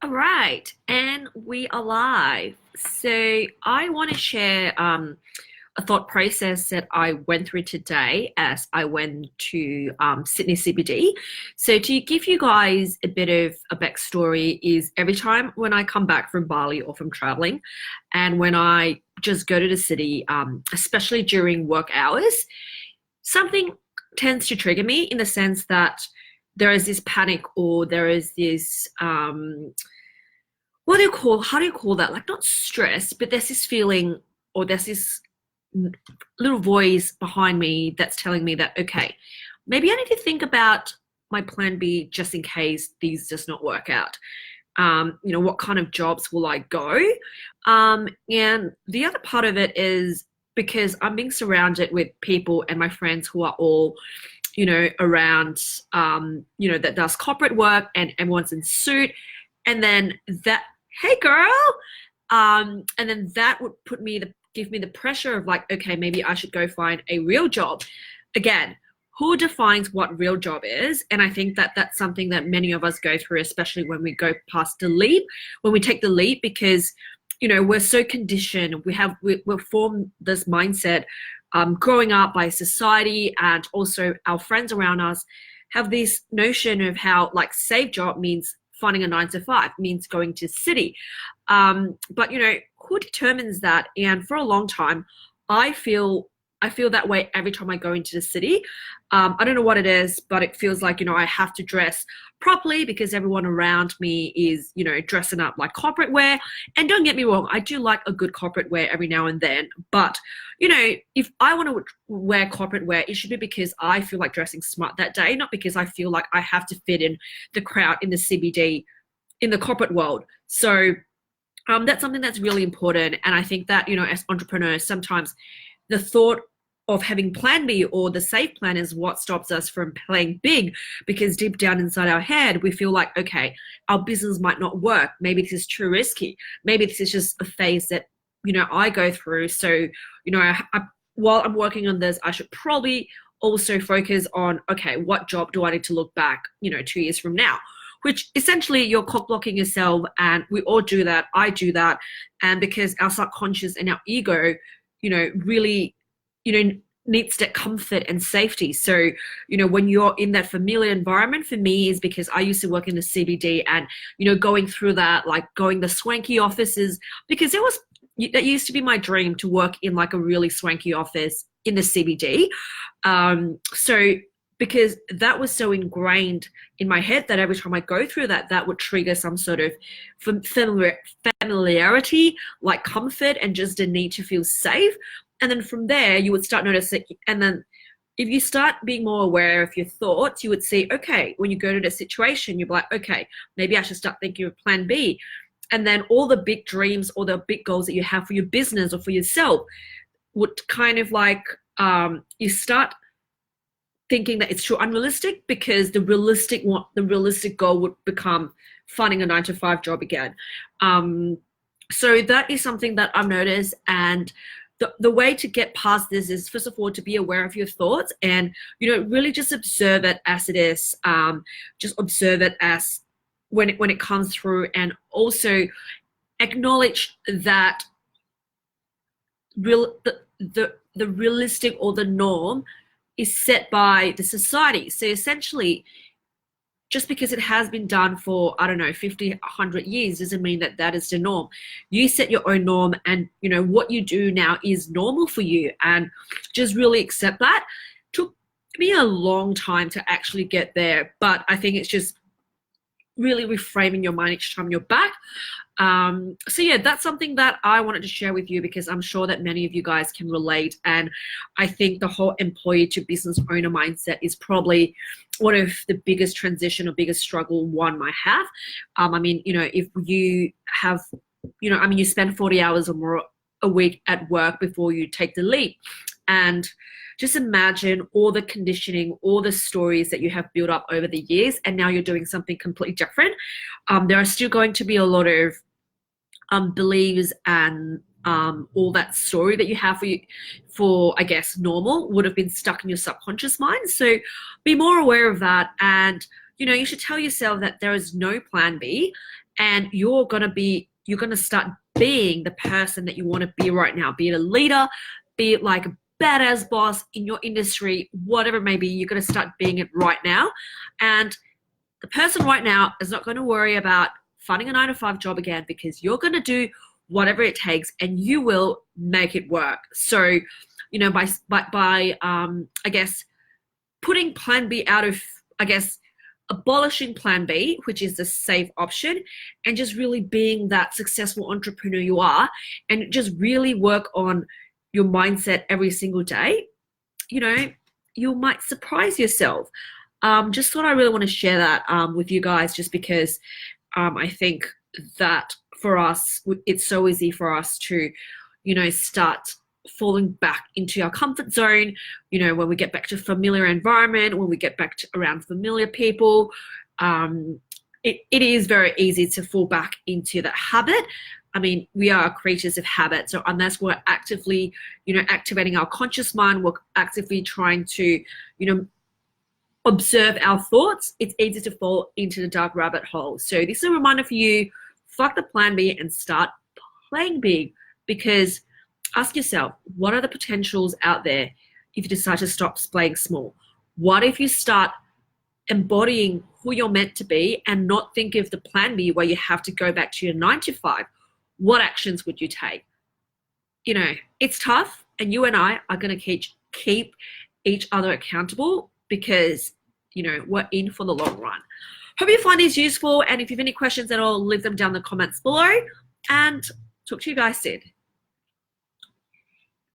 All right, and we are live. So I want to share a thought process that I went through today as I went to Sydney CBD. So to give you guys a bit of a backstory is every time when I come back from Bali or from traveling, and when I just go to the city, especially during work hours, something tends to trigger me in the sense that there is this panic or there is this how do you call that? Like not stress, but there's this feeling or there's this little voice behind me that's telling me that, okay, maybe I need to think about my plan B just in case these does not work out. What kind of jobs will I go? And the other part of it is because I'm being surrounded with people and my friends who are all around, that does corporate work and everyone's in suit. And then that, hey girl, and then that would give me the pressure of like, okay, maybe I should go find a real job. Again, who defines what real job is? And I think that that's something that many of us go through, especially when we go past the leap, when we take the leap, because we're so conditioned. We've formed this mindset growing up by society, and also our friends around us have this notion of how like safe job means finding a 9 to 5, means going to city. But who determines that? And for a long time, I feel that way every time I go into the city. I don't know what it is, but it feels like, I have to dress properly because everyone around me is, dressing up like corporate wear. And don't get me wrong, I do like a good corporate wear every now and then. But, if I want to wear corporate wear, it should be because I feel like dressing smart that day, not because I feel like I have to fit in the crowd in the CBD, in the corporate world. So that's something that's really important. And I think that, as entrepreneurs, sometimes the thought of having plan B or the safe plan is what stops us from playing big, because deep down inside our head, we feel like, okay, our business might not work. Maybe this is too risky. Maybe this is just a phase that, I go through. So, while I'm working on this, I should probably also focus on, okay, what job do I need to look back, 2 years from now? Which essentially you're cock blocking yourself, and we all do that. I do that. And because our subconscious and our ego, really, needs that comfort and safety. So, when you're in that familiar environment, for me is because I used to work in the CBD, and, going through that, like going the swanky offices, because that used to be my dream to work in like a really swanky office in the CBD. So because that was so ingrained in my head that every time I go through that, that would trigger some sort of familiarity, like comfort and just a need to feel safe. And then from there, you would start noticing. And then if you start being more aware of your thoughts, you would see, okay, when you go to the situation, you're like, okay, maybe I should start thinking of plan B. And then all the big dreams or the big goals that you have for your business or for yourself would kind of like, you start thinking that it's too unrealistic, because the realistic goal would become finding a 9 to 5 job again. So that is something that I've noticed. And the way to get past this is, first of all, to be aware of your thoughts and, really just observe it as it is. Just observe it as when it comes through, and also acknowledge that the realistic or the norm is set by the society. So essentially, just because it has been done for, I don't know, 50, 100 years doesn't mean that that is the norm. You set your own norm, and, what you do now is normal for you, and just really accept that. Took me a long time to actually get there, but I think it's just really reframing your mind each time you're back. So yeah, that's something that I wanted to share with you, because I'm sure that many of you guys can relate. And I think the whole employee to business owner mindset is probably one of the biggest transition or biggest struggle one might have. If you have, you spend 40 hours or more a week at work before you take the leap. And just imagine all the conditioning, all the stories that you have built up over the years, and now you're doing something completely different. There are still going to be a lot of beliefs and all that story that you have for I guess normal would have been stuck in your subconscious mind. So be more aware of that, and you should tell yourself that there is no plan B, and you're going to start being the person that you want to be right now. Be it a leader, be it like a badass boss in your industry, whatever it may be, you're going to start being it right now. And the person right now is not going to worry about finding a 9 to 5 job again, because you're going to do whatever it takes and you will make it work. So, by I guess putting plan B out of, I guess, abolishing plan B, which is the safe option, and just really being that successful entrepreneur you are, and just really work on your mindset every single day, you might surprise yourself. Just thought I really want to share that with you guys, just because I think that for us, it's so easy for us to, start falling back into our comfort zone, when we get back to familiar environment, when we get back to around familiar people. It is very easy to fall back into that habit. I mean, we are creatures of habit. So unless we're actively, activating our conscious mind, we're actively trying to, observe our thoughts, it's easy to fall into the dark rabbit hole. So this is a reminder for you, fuck the plan B and start playing big. Because ask yourself, what are the potentials out there if you decide to stop playing small? What if you start embodying who you're meant to be and not think of the plan B where you have to go back to your 9 to 5? What actions would you take? It's tough, and you and I are going to keep each other accountable, because, we're in for the long run. Hope you find these useful, and if you have any questions at all, leave them down in the comments below, and talk to you guys soon.